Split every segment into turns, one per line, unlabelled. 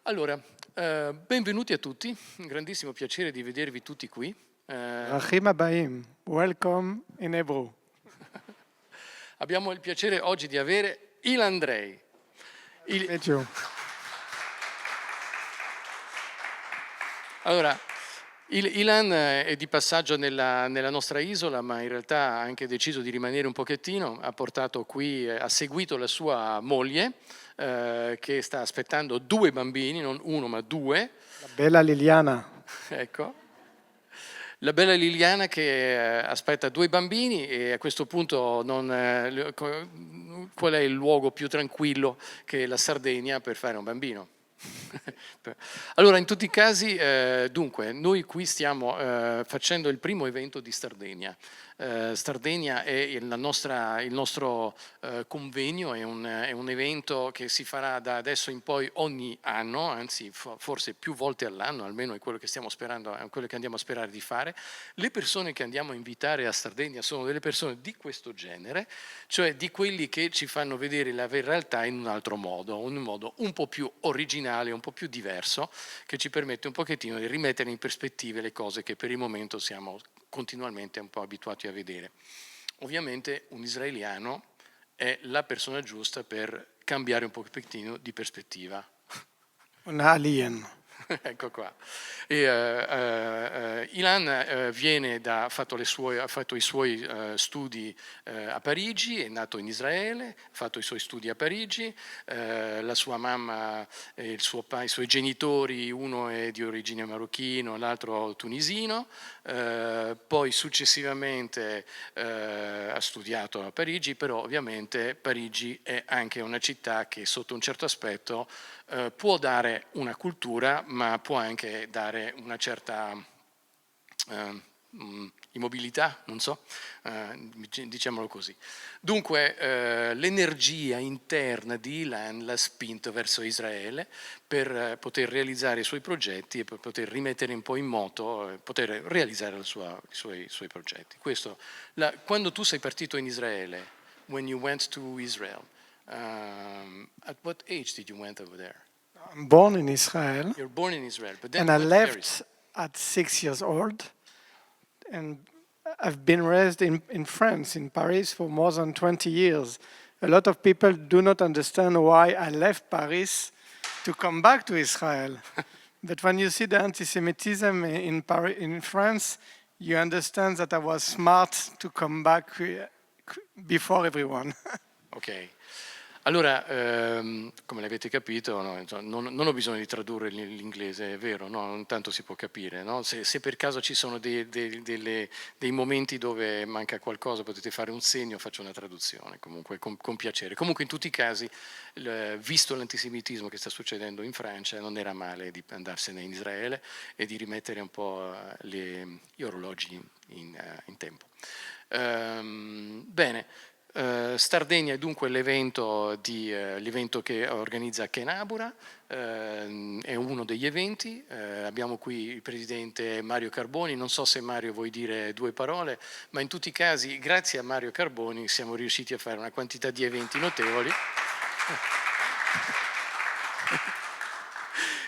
Allora, benvenuti a tutti, un grandissimo piacere di vedervi tutti qui.
Brachim Abaim, welcome in Hebrew.
Abbiamo il piacere oggi di avere Ilan Dray.
Meet you.
Allora, Ilan è di passaggio nella nostra isola, ma in realtà ha anche deciso di rimanere un pochettino, ha portato qui, ha seguito la sua moglie, che sta aspettando 2 bambini, non 1 ma 2.
La bella Liliana.
Ecco. La bella Liliana che aspetta 2 bambini e a questo punto qual è il luogo più tranquillo che la Sardegna per fare un bambino? Allora, in tutti i casi, dunque, noi qui stiamo facendo il primo evento di Stardegna. Stardegna è il nostro convegno, è un evento che si farà da adesso in poi ogni anno, anzi forse più volte all'anno, almeno è quello che stiamo sperando, è quello che andiamo a sperare di fare. Le persone che andiamo a invitare a Stardegna sono delle persone di questo genere, cioè di quelli che ci fanno vedere la realtà in un altro modo, un modo un po' più originale, un po' più diverso, che ci permette un pochettino di rimettere in prospettiva le cose che per il momento siamo continuamente un po' abituati a vedere. Ovviamente un israeliano è la persona giusta per cambiare un pochettino di prospettiva.
Un alien.
Ecco qua. Ilan ha fatto i suoi studi a Parigi, è nato in Israele, ha fatto i suoi studi a Parigi, la sua mamma e i suoi genitori, uno è di origine marocchino, l'altro tunisino, poi successivamente ha studiato a Parigi, però ovviamente Parigi è anche una città che sotto un certo aspetto può dare una cultura, ma può anche dare una certa immobilità, non so, diciamolo così. Dunque l'energia interna di Ilan l'ha spinto verso Israele per poter realizzare i suoi progetti e per poter rimettere un po' in moto, poter realizzare i suoi progetti. Quando tu sei partito in Israele, when you went to Israel, at what age did you went over there?
I'm born in Israel.
You're born in Israel, but then
and I
you went to
left at 6 years old. And I've been raised in France, in Paris, for more than 20 years. A lot of people do not understand why I left Paris to come back to Israel. But when you see the anti-Semitism in France, you understand that I was smart to come back before everyone.
Ok. Allora, come l'avete capito, no, non ho bisogno di tradurre l'inglese, è vero, no? Tanto si può capire. No? Se per caso ci sono dei momenti dove manca qualcosa, potete fare un segno, faccio una traduzione, comunque con piacere. Comunque in tutti i casi, visto l'antisemitismo che sta succedendo in Francia, non era male di andarsene in Israele e di rimettere un po' gli orologi in tempo. Bene. Stardegna è dunque l'evento che organizza Chenàbura, è uno degli eventi, abbiamo qui il presidente Mario Carboni, non so se Mario vuoi dire 2 parole, ma in tutti i casi grazie a Mario Carboni siamo riusciti a fare una quantità di eventi notevoli.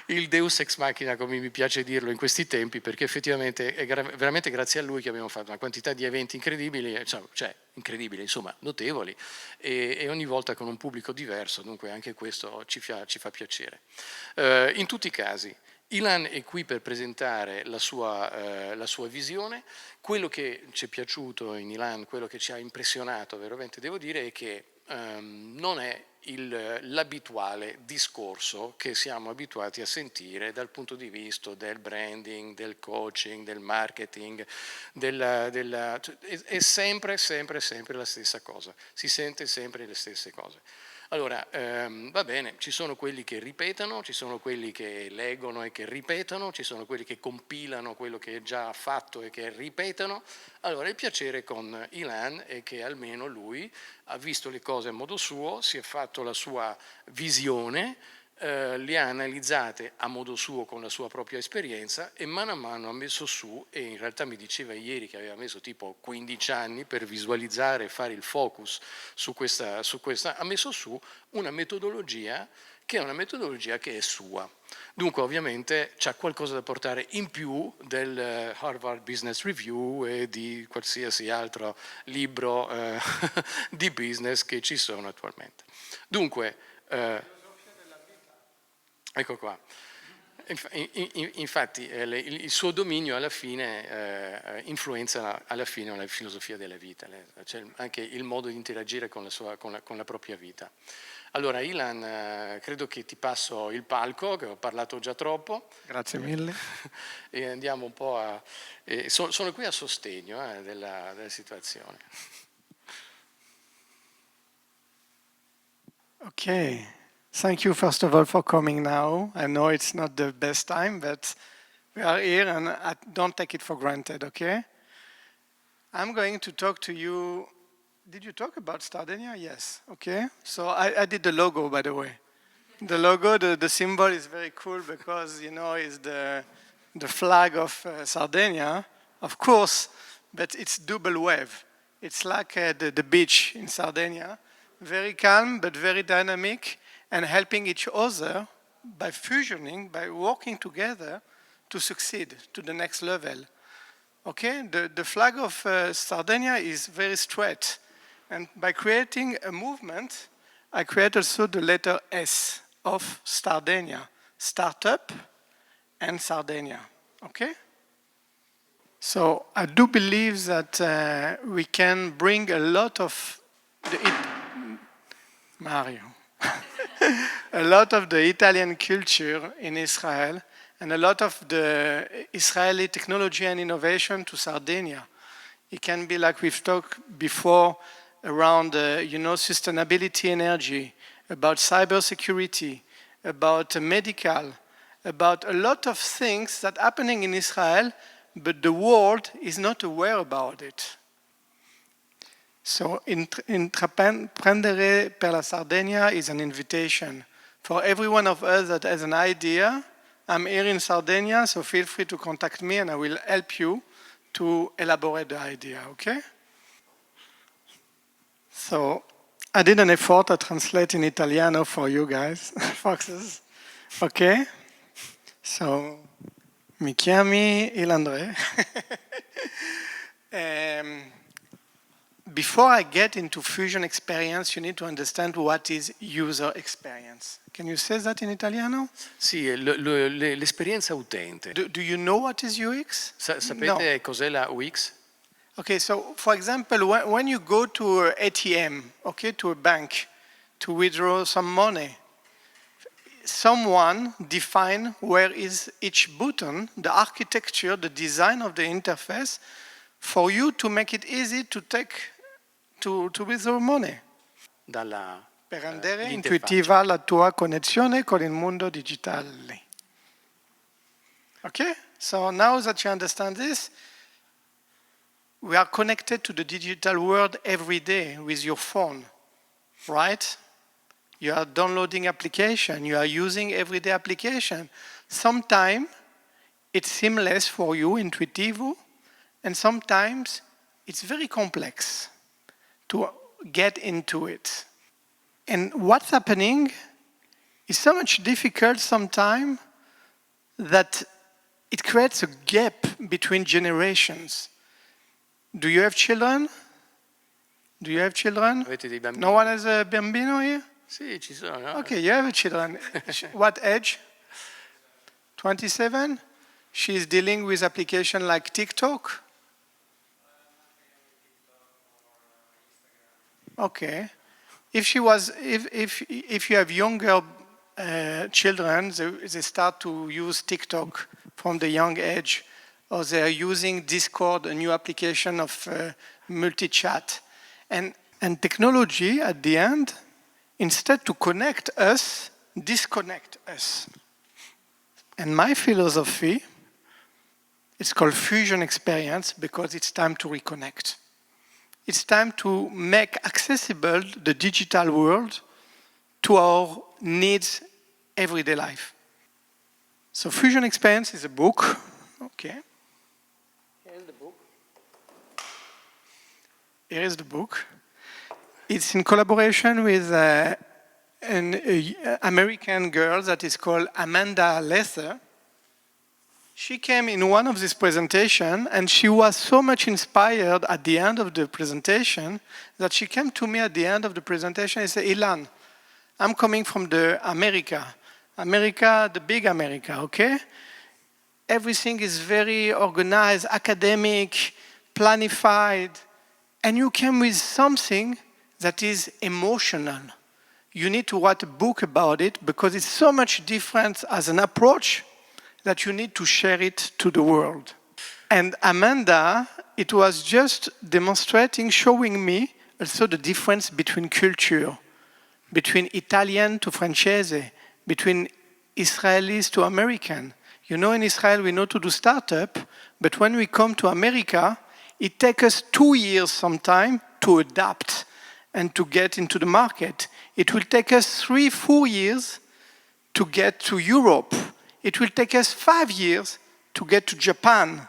Il Deus ex machina, come mi piace dirlo in questi tempi, perché effettivamente è veramente grazie a lui che abbiamo fatto una quantità di eventi incredibili, cioè incredibili, insomma, notevoli, e ogni volta con un pubblico diverso, dunque anche questo ci fa piacere. In tutti i casi, Ilan è qui per presentare la sua visione. Quello che ci è piaciuto in Ilan, quello che ci ha impressionato veramente, devo dire, è che non è l'abituale discorso che siamo abituati a sentire dal punto di vista del branding, del coaching, del marketing, è sempre la stessa cosa, si sente sempre le stesse cose. Allora, va bene, ci sono quelli che ripetono, ci sono quelli che leggono e che ripetono, ci sono quelli che compilano quello che è già fatto e che ripetono. Allora, il piacere con Ilan è che almeno lui ha visto le cose a modo suo, si è fatto la sua visione, le ha analizzate a modo suo con la sua propria esperienza e mano a mano ha messo su, e in realtà mi diceva ieri che aveva messo tipo 15 anni per visualizzare e fare il focus su questa, ha messo su una metodologia che è sua. Dunque ovviamente c'è qualcosa da portare in più del Harvard Business Review e di qualsiasi altro libro di business che ci sono attualmente. Dunque, ecco qua. Infatti il suo dominio alla fine influenza alla fine la filosofia della vita, cioè anche il modo di interagire con la propria vita. Allora Ilan, credo che ti passo il palco, che ho parlato già troppo.
Grazie mille.
E andiamo un po' a... sono qui a sostegno della situazione.
Okay. Thank you, first of all, for coming now. I know it's not the best time, but we are here and I don't take it for granted, okay? I'm going to talk to you. Did you talk about Sardinia? Yes, okay. So I did the logo, by the way. The logo, the symbol is very cool because, you know, it's the flag of Sardinia, of course, but it's double wave. It's like the beach in Sardinia, very calm but very dynamic, and helping each other by fusioning, by working together to succeed to the next level. Okay, the flag of Sardinia is very straight, and by creating a movement, I create also the letter S of Sardinia, startup and Sardinia, okay? So I do believe that we can bring a lot of a lot of the Italian culture in Israel and a lot of the Israeli technology and innovation to Sardinia. It can be like we've talked before around, sustainability energy, about cybersecurity, about medical, about a lot of things that are happening in Israel, but the world is not aware about it. So Intraprendere per la Sardegna is an invitation for every one of us that has an idea. I'm here in Sardinia, so feel free to contact me and I will help you to elaborate the idea, okay? So I did an effort to translate in Italiano for you guys, foxes, okay? So, mi chiami Ilan Dray. Before I get into fusion experience, you need to understand what is user experience. Can you say that in Italiano?
Sì, l'esperienza utente.
Do you know what is UX?
Sapete cos'è la UX?
Okay, so for example, when you go to an ATM, okay, to a bank, to withdraw some money, someone define where is each button, the architecture, the design of the interface, for you to make it easy to withdraw money.
Dalla
Per rendere intuitiva la tua connessione con il mondo digitale. Okay, so now that you understand this, we are connected to the digital world every day with your phone, right? You are downloading application, you are using everyday application. Sometimes it's seamless for you, intuitivo, and sometimes it's very complex to get into it. And what's happening is so much difficult sometimes that it creates a gap between generations. Do you have children? Do you have children?
Avete dei bambini?
No one has a bambino here?
Sì, ci sono. No?
Okay, you have a children. What age? 27? She's dealing with application like TikTok? Okay. If you have younger children, they start to use TikTok from the young age, or they are using Discord, a new application of multi-chat. And technology, at the end, instead to connect us, disconnect us. And my philosophy, it's called fusion experience because it's time to reconnect. It's time to make accessible the digital world to our needs everyday life. So Fusion Experience is a book. Okay. Here's the book. Here is the book. It's in collaboration with an American girl that is called Amanda Lesser. She came in one of these presentations, and she was so much inspired at the end of the presentation that she came to me at the end of the presentation and said, Ilan, I'm coming from the America, the big America, okay? Everything is very organized, academic, planified, and you came with something that is emotional. You need to write a book about it because it's so much different as an approach that you need to share it to the world. And Amanda, it was just demonstrating, showing me also the difference between culture, between Italian to Francese, between Israelis to American. You know, in Israel, we know to do startup, but when we come to America, it takes us 2 years sometime to adapt and to get into the market. It will take us 3-4 years to get to Europe. It will take us 5 years to get to Japan.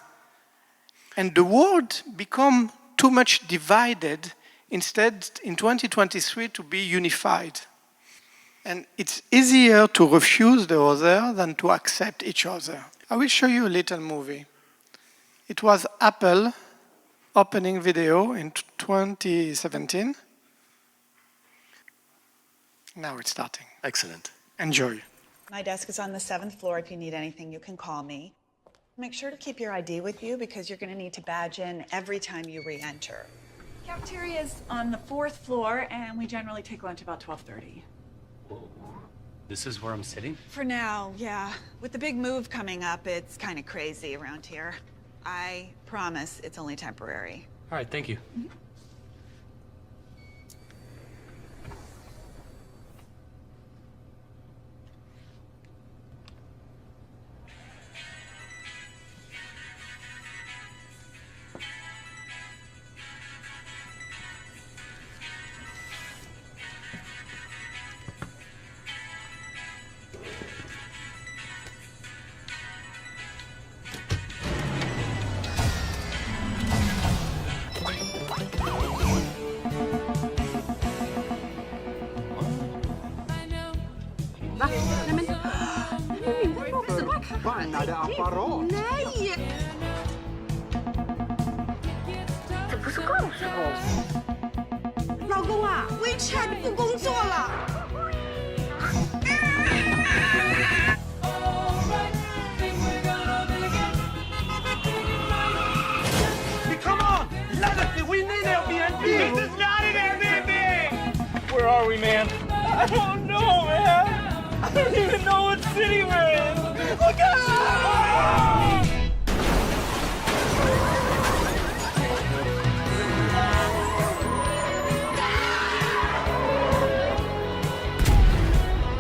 And the world become too much divided instead in 2023 to be unified. And it's easier to refuse the other than to accept each other. I will show you a little movie. It was Apple opening video in 2017. Now it's starting.
Excellent.
Enjoy.
My desk is on the 7th floor. If you need anything, you can call me. Make sure to keep your ID with you because you're going to need to badge in every time you re-enter.
Cafeteria is on the 4th floor, and we generally take lunch about 12:30.
Whoa. This is where I'm sitting?
For now, yeah. With the big move coming up, it's kind of crazy around here. I promise it's only temporary.
All right, thank you.
Bannade apparat!
Nej!这不是告诉我？老公啊，WeChat 不工作了。
Come on! Let us see! We need Airbnb! This is not an Airbnb! Where are we, man? I don't know, man! I don't even know what city we're in! Look out!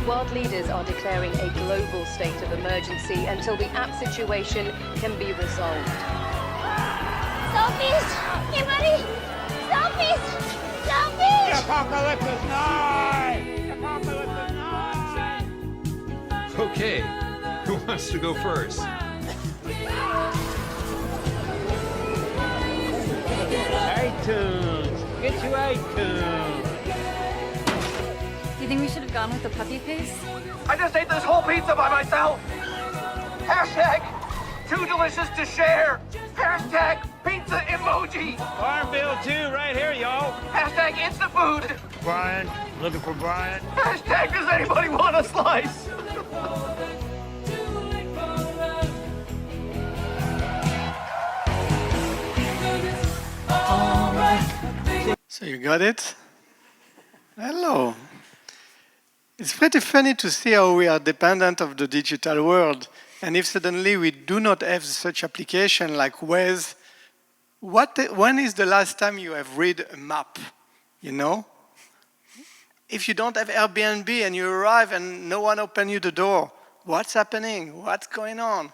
World leaders are declaring a global state of emergency until the app situation can be resolved.
Selfies! Hey, buddy! Selfies! Selfies!
Apocalypse is nigh! Apocalypse is nigh!
Okay, who wants to go first?
iTunes! Get you iTunes!
Do you think we should have gone with the puppy face?
I just ate this whole pizza by myself! Hashtag too delicious to share! Hashtag pizza emoji! Farm bill 2 right here, y'all! Hashtag Instafood! Brian, looking for Brian? Hashtag does anybody want a slice?
So you got it? Hello. It's pretty funny to see how we are dependent of the digital world. And if suddenly we do not have such application like Waze, when is the last time you have read a map, you know? If you don't have Airbnb and you arrive and no one open you the door, what's happening? What's going on?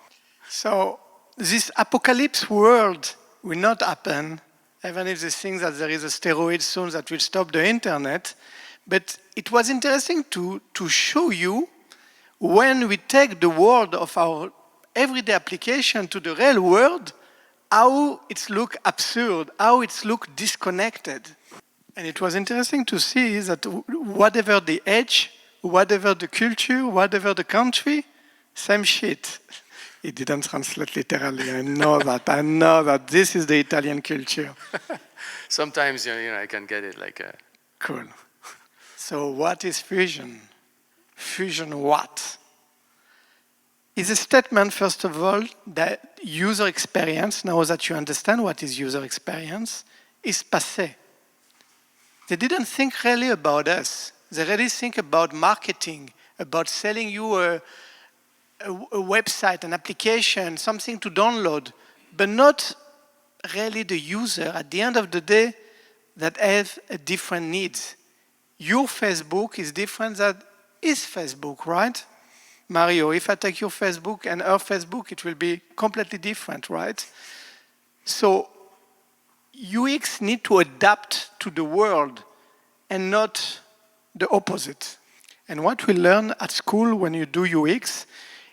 So this apocalypse world will not happen, even if they think that there is a steroid soon that will stop the internet. But it was interesting to show you when we take the world of our everyday application to the real world, how it looks absurd, how it looks disconnected. And it was interesting to see that whatever the age, whatever the culture, whatever the country, same shit. It didn't translate literally. I know that. I know that this is the Italian culture.
Sometimes, I can get it like a...
Cool. So what is fusion? Fusion what? It's a statement, first of all, that user experience, now that you understand what is user experience, is passé. They didn't think really about us. They really think about marketing, about selling you a website, an application, something to download, but not really the user, at the end of the day, that have a different needs. Your Facebook is different than his Facebook, right? Mario, if I take your Facebook and her Facebook, it will be completely different, right? So UX need to adapt to the world and not the opposite. And what we learn at school when you do UX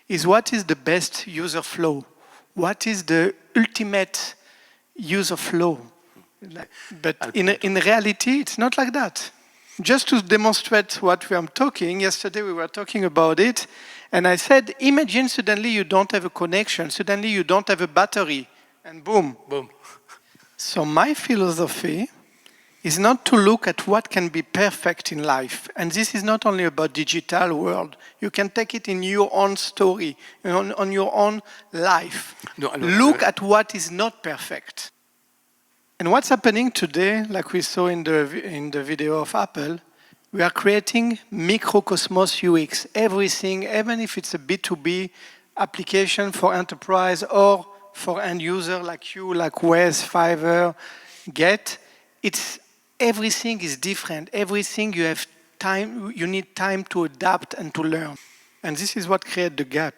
is what is the best user flow, what is the ultimate user flow. But in reality, it's not like that. Just to demonstrate what we are talking, yesterday we were talking about it, and I said, imagine suddenly you don't have a connection, suddenly you don't have a battery, and boom.
Boom.
So my philosophy is not to look at what can be perfect in life. And this is not only about digital world. You can take it in your own story, on your own life. Look at what is not perfect. And what's happening today, like we saw in the video of Apple, we are creating microcosmos UX. Everything, even if it's a B2B application for enterprise or for end user like you, like Wes, Fiverr, Get, everything is different. Everything you have time, you need time to adapt and to learn. And this is what creates the gap.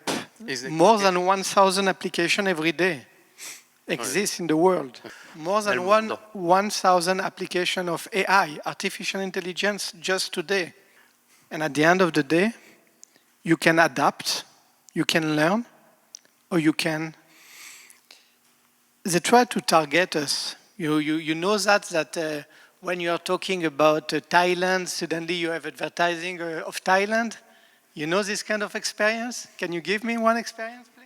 More than 1,000 applications every day exist in the world. More than 1,000 applications of AI, artificial intelligence, just today. And at the end of the day, you can adapt, you can learn, or you can... They try to target us. You know that when you are talking about Thailand, suddenly you have advertising of Thailand. You know this kind of experience? Can you give me one experience, please?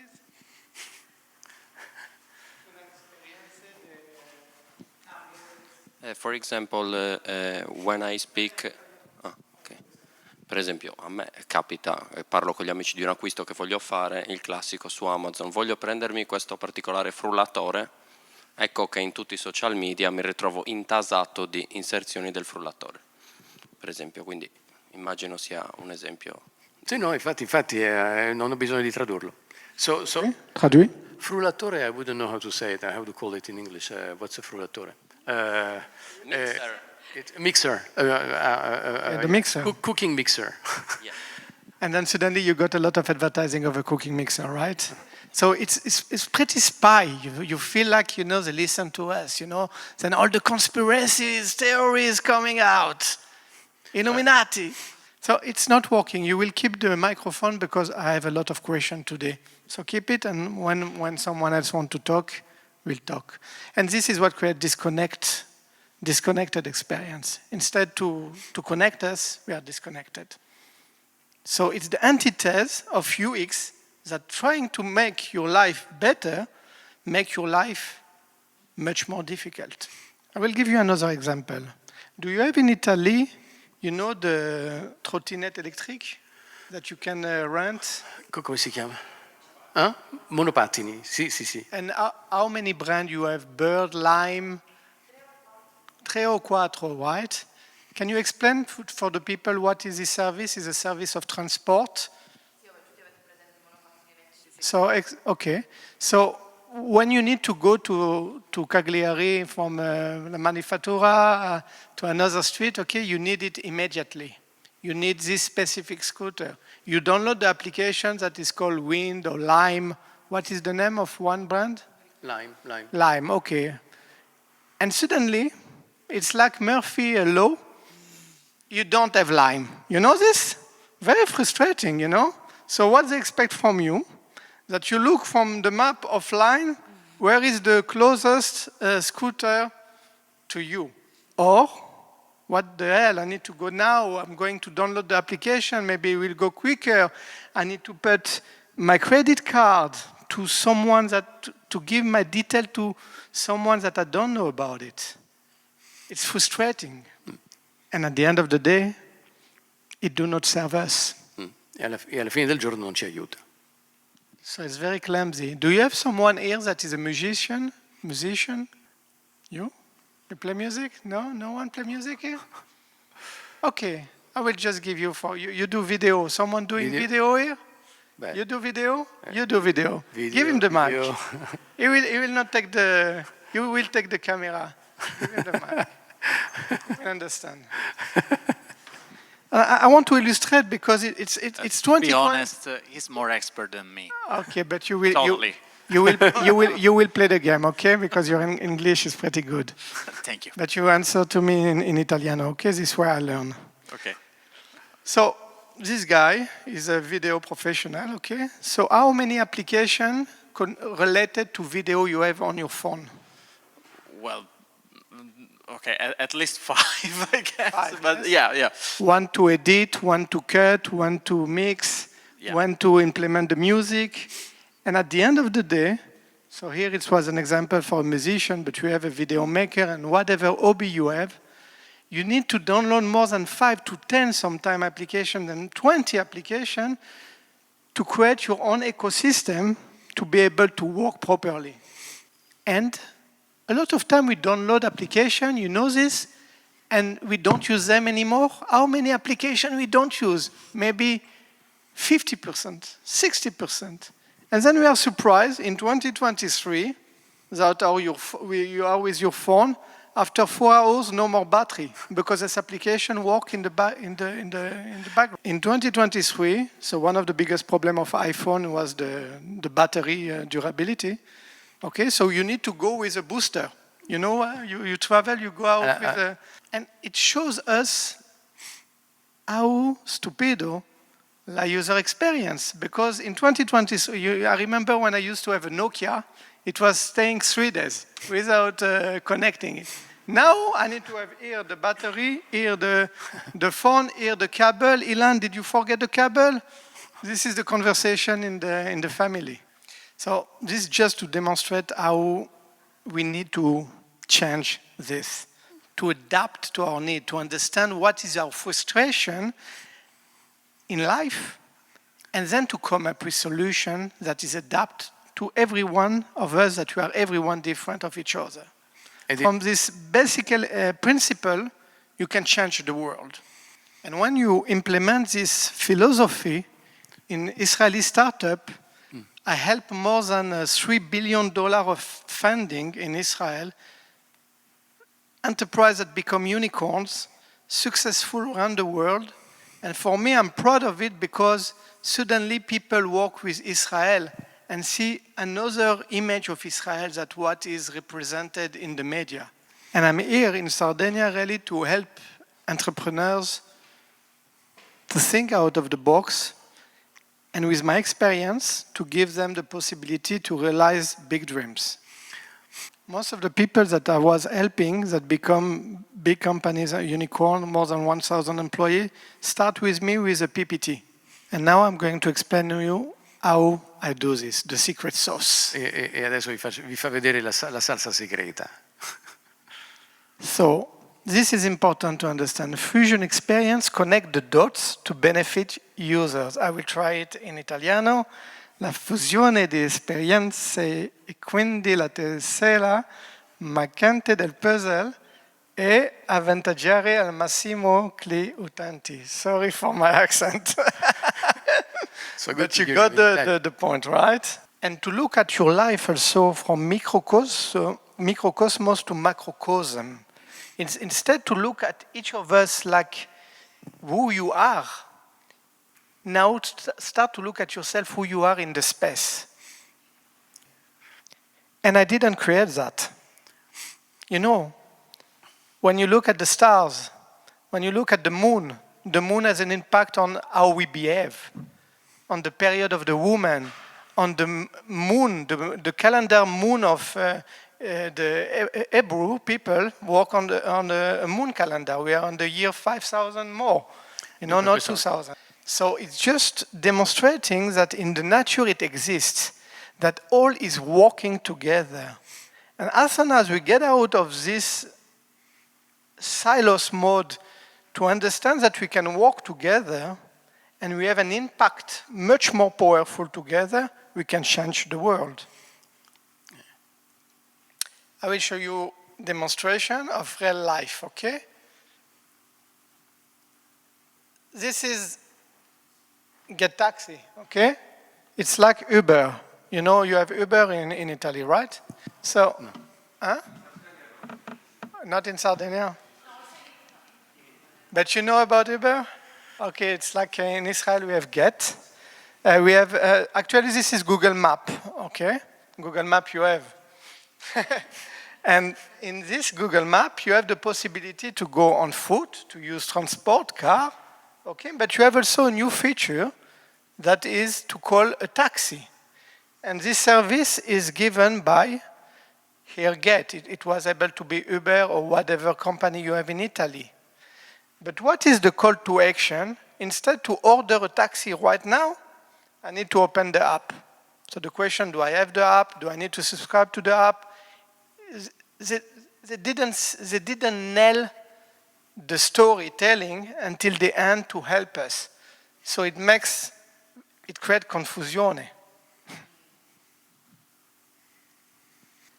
For example, when I speak... Per esempio, a me capita, parlo con gli amici di un acquisto che voglio fare, il classico su Amazon, voglio prendermi questo particolare frullatore, ecco che in tutti i social media mi ritrovo intasato di inserzioni del frullatore, per esempio, quindi immagino sia un esempio.
Sì, no, infatti non ho bisogno di tradurlo.
Tradui?
Frullatore, I wouldn't know how to say it, how to call it in English. What's a frullatore? Mixer.
The mixer.
Cooking mixer.
Yeah.
And then suddenly you got a lot of advertising of a cooking mixer, right? So it's pretty spy. You feel like, they listen to us, Then all the conspiracies, theories coming out. Illuminati. So it's not working. You will keep the microphone because I have a lot of questions today. So keep it, and when someone else wants to talk, we'll talk. And this is what creates disconnected experience. Instead to connect us, we are disconnected. So it's the antithesis of UX that trying to make your life better, make your life much more difficult. I will give you another example. Do you have in Italy, the trottinette electric that you can rent?
Come si chiama? Monopattini, sì.
And how many brands you have? Bird, Lime? 3 or 4, right? Can you explain for the people what is this service? Is a service of transport? So, okay. So, when you need to go to Cagliari from la Manifattura to another street, okay, you need it immediately. You need this specific scooter. You download the application that is called Wind or Lime. What is the name of one brand?
Lime.
Lime, okay. And suddenly, it's like Murphy Law. You don't have Lime. You know this? Very frustrating, So what they expect from you, that you look from the map offline, where is the closest scooter to you? Or, what the hell, I need to go now, I'm going to download the application, maybe it will go quicker. I need to put my credit card to someone to give my detail to someone that I don't know about it. It's frustrating. And at the end of the day, it do not serve us.
E alla fine del giorno non ci aiuta.
So it's very clumsy. Do you have someone here that is a musician? You? You play music? No? No one play music here? Okay, I will just give you you do video. Someone doing video here?
Beh.
You do video? You do video. Give him the mic. He will not take the... You will take the camera. Give him the mic. I understand. I want to illustrate because it's 20.
To be honest, he's more expert than me.
Okay, but you will
Totally.
you will play the game, okay? Because your English is pretty good.
Thank you.
But you answer to me in Italiano, okay? This is where I learn.
Okay.
So this guy is a video professional, okay? So how many applications related to video you have on your phone?
Well, okay, at least 5, I guess.
5,
but
yes?
yeah.
One to edit, one to cut, one to mix, one to implement the music. And at the end of the day, so here it was an example for a musician, but you have a video maker and whatever hobby you have, you need to download more than 5 to 10 sometime applications and 20 applications to create your own ecosystem to be able to work properly. And a lot of time we download applications, you know this, and we don't use them anymore. How many applications we don't use? Maybe 50%, 60%. And then we are surprised in 2023 that you are with your phone. After 4 hours, no more battery because this application works in the background. In 2023, so one of the biggest problems of iPhone was the battery durability. Okay, so you need to go with a booster. You know, you travel, you go out with a... And it shows us how stupido la user experience. Because in 2020, I remember when I used to have a Nokia, it was staying 3 days without connecting it. Now I need to have here the battery, here the phone, here the cable. Ilan, did you forget the cable? This is the conversation in the family. So this is just to demonstrate how we need to change this, to adapt to our need, to understand what is our frustration in life, and then to come up with solution that is adapt to every one of us, that we are everyone different of each other. From this basic principle, you can change the world. And when you implement this philosophy in Israeli startup, I help more than $3 billion of funding in Israel, enterprises that become unicorns, successful around the world. And for me, I'm proud of it because suddenly people work with Israel and see another image of Israel than what is represented in the media. And I'm here in Sardinia really to help entrepreneurs to think out of the box, and with my experience, to give them the possibility to realize big dreams. Most of the people that I was helping that become big companies, a unicorn, more than 1,000 employees, start with me with a PPT. And now I'm going to explain to you how I do this, the secret sauce.
E adesso vi fa vedere la salsa segreta.
So, this is important to understand. Fusion experience connect the dots to benefit users. I will try it in italiano. La fusione di esperienze e quindi la tesela mancante del puzzle e avvantaggiare al massimo gli utenti. Sorry for my accent.
So
but you got the point, right? And to look at your life also from microcosmos to macrocosm. Instead to look at each of us like who you are. Now start to look at yourself who you are in the space. And I didn't create that. You know, when you look at the stars, when you look at the moon has an impact on how we behave. on the period of the woman, on the moon, the calendar moon of the Hebrew people work on the moon calendar. We are on the year 5,000 more, not 2,000. So it's just demonstrating that in the nature it exists, that all is working together. And as soon as we get out of this silos mode to understand that we can work together and we have an impact much more powerful together, we can change the world. I will show you a demonstration of real life, okay? This is Get Taxi, okay? It's like Uber. You know, you have Uber in Italy, right? So, no. Huh? Not in Sardinia? But you know about Uber? Okay, it's like in Israel we have Get. We have, actually this is Google Map, okay? Google Map you have. And in this Google Map you have the possibility to go on foot, to use transport, car, okay? But you have also a new feature that is to call a taxi. And this service is given by here Get. It was able to be Uber or whatever company you have in Italy. But what is the call to action? Instead to order a taxi right now, I need to open the app. So the question, do I have the app? Do I need to subscribe to the app? They didn't nail the storytelling until the end to help us. So it creates confusione.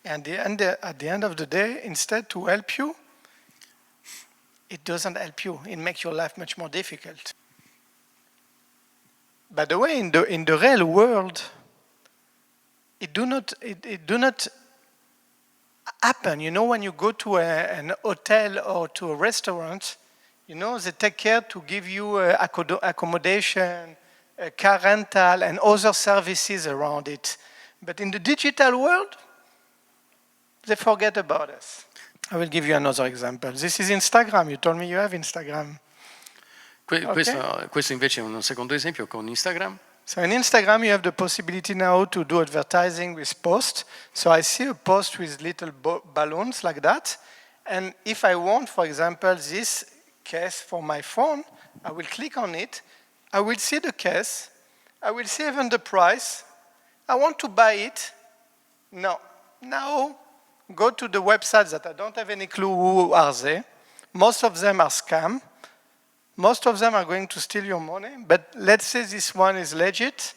And at the end of the day, instead to help you, it doesn't help you. It makes your life much more difficult. By the way, in the real world, it do not happen. You know, when you go to an hotel or to a restaurant, you know, they take care to give you accommodation, car rental, and other services around it. But in the digital world, they forget about us. I will give you another example. This is Instagram. You told me you have Instagram.
Questo invece è un secondo esempio con Instagram.
So in Instagram you have the possibility now to do advertising with posts. So I see a post with little balloons like that. And if I want, for example, this case for my phone, I will click on it. I will see the case. I will see even the price. I want to buy it. No. Now, go to the websites that I don't have any clue who are they. Most of them are scam. Most of them are going to steal your money. But let's say this one is legit.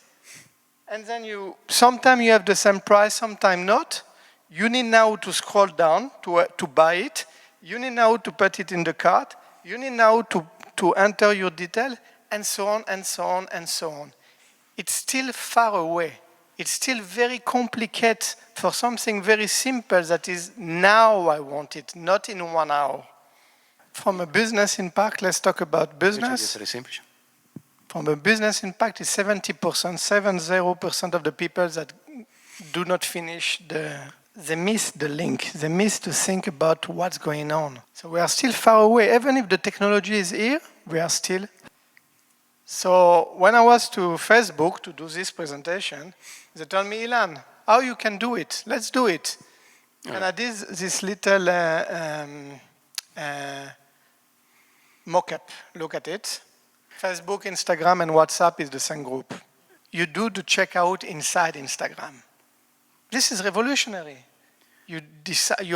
And then sometimes you have the same price, sometimes not. You need now to scroll down to buy it. You need now to put it in the cart. You need now to enter your detail, and so on, and so on, and so on. It's still far away. It's still very complicated for something very simple that is now I want it, not in 1 hour. From a business impact, let's talk about business. From a business impact, it's 70%, 70% of the people that do not finish they miss the link. They miss to think about what's going on. So we are still far away. Even if the technology is here, we are still. So when I was to Facebook to do this presentation, they told me, Ilan, how you can do it? Let's do it. Yeah. And I did this little mock-up. Look at it. Facebook, Instagram, and WhatsApp is the same group. You do the checkout inside Instagram. This is revolutionary. You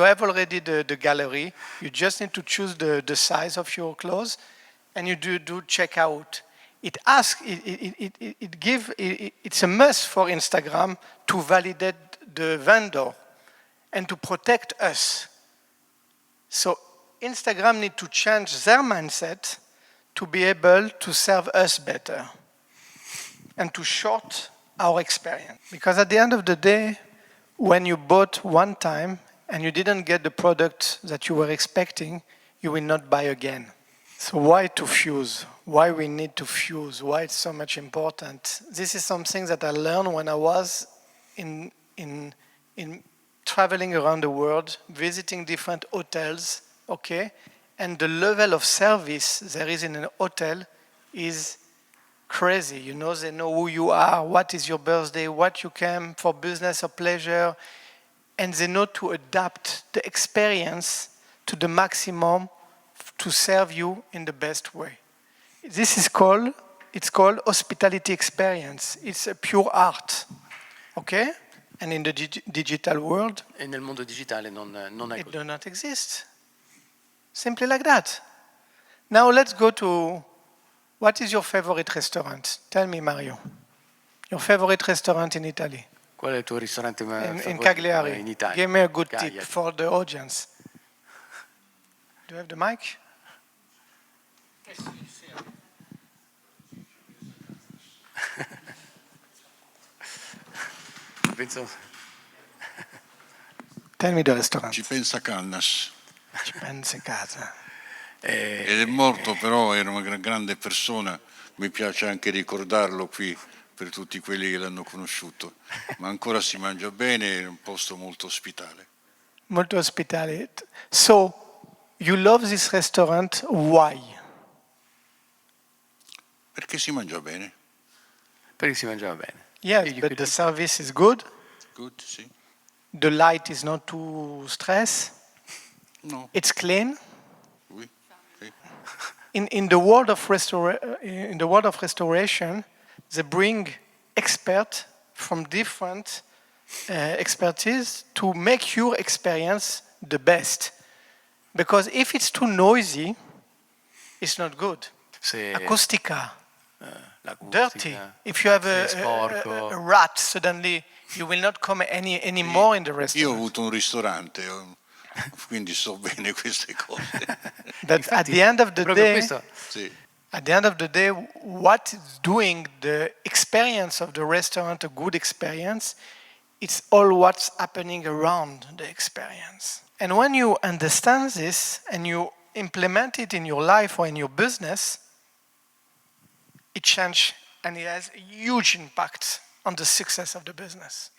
have already the gallery. You just need to choose the size of your clothes, and you do checkout. It's a must for Instagram to validate the vendor and to protect us. So Instagram need to change their mindset to be able to serve us better and to short our experience. Because at the end of the day, when you bought one time and you didn't get the product that you were expecting, you will not buy again. So why to fuse? Why we need to fuse? Why it's so much important? This is something that I learned when I was in traveling around the world, visiting different hotels, okay? And the level of service there is in an hotel is crazy. You know, they know who you are, what is your birthday, what you came for, business or pleasure, and they know to adapt the experience to the maximum to serve you in the best way. This is called hospitality experience. It's a pure art, okay? And in the digital world,
E nel mondo digitale non è
it
così.
does not exist. Simply like that. Now let's go to, what is your favorite restaurant? Tell me, Mario. Your favorite restaurant in Italy?
Qual è il tuo ristorante
In
favorito
Cagliari.
in Italia?
Give me a good
Cagliari.
tip for the audience. Do you have the mic?
Penso...
Tell me the restaurant.
Ci pensa Callas.
Ci pensi casa.
Ed è morto, però era una grande persona. Mi piace anche ricordarlo qui per tutti quelli che l'hanno conosciuto. Ma ancora si mangia bene, è un posto molto ospitale.
Molto ospitale. So, you love this restaurant, why?
Perché si mangia bene.
Perché si mangiava bene.
Yes, but the service is good.
Good, sì.
The light is not too stress.
No.
It's clean.
Oui. Sì.
In the world of restoration, they bring experts from different expertise to make your experience the best. Because if it's too noisy, it's not good. Acustica. Dirty. If you have a rat, suddenly you will not come anymore in the restaurant.
Io ho avuto un ristorante, quindi so bene queste cose.
That at the end of the day,
Sì.
at the end of the day, what is doing the experience of the restaurant a good experience, it's all what's happening around the experience. And when you understand this and you implement it in your life or in your business, it changes and it has a huge impact on the success of the business.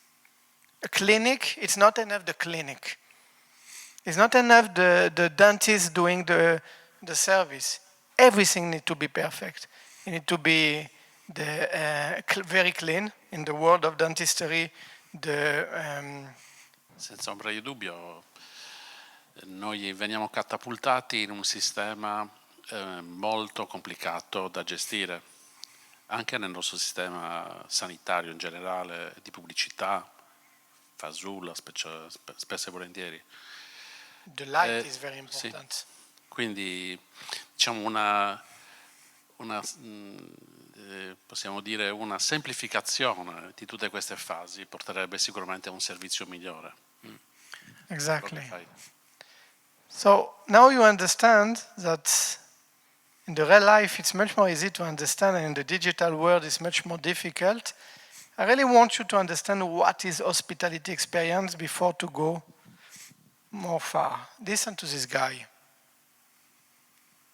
A clinic, it's not enough the clinic. It's not enough the dentist doing the service. Everything needs to be perfect. It needs to be very clean. In the world of dentistry,
Senza ombra di dubbio, noi veniamo catapultati in un sistema molto complicato da gestire, anche nel nostro sistema sanitario in generale, di pubblicità, fasulla spesso e volentieri.
The light is very important.
Sì. Quindi diciamo possiamo dire una semplificazione di tutte queste fasi porterebbe sicuramente a un servizio migliore.
Exactly. So now you understand that in the real life it's much more easy to understand, and in the digital world it's much more difficult. I really want you to understand what is hospitality experience before to go more far. Listen to this guy.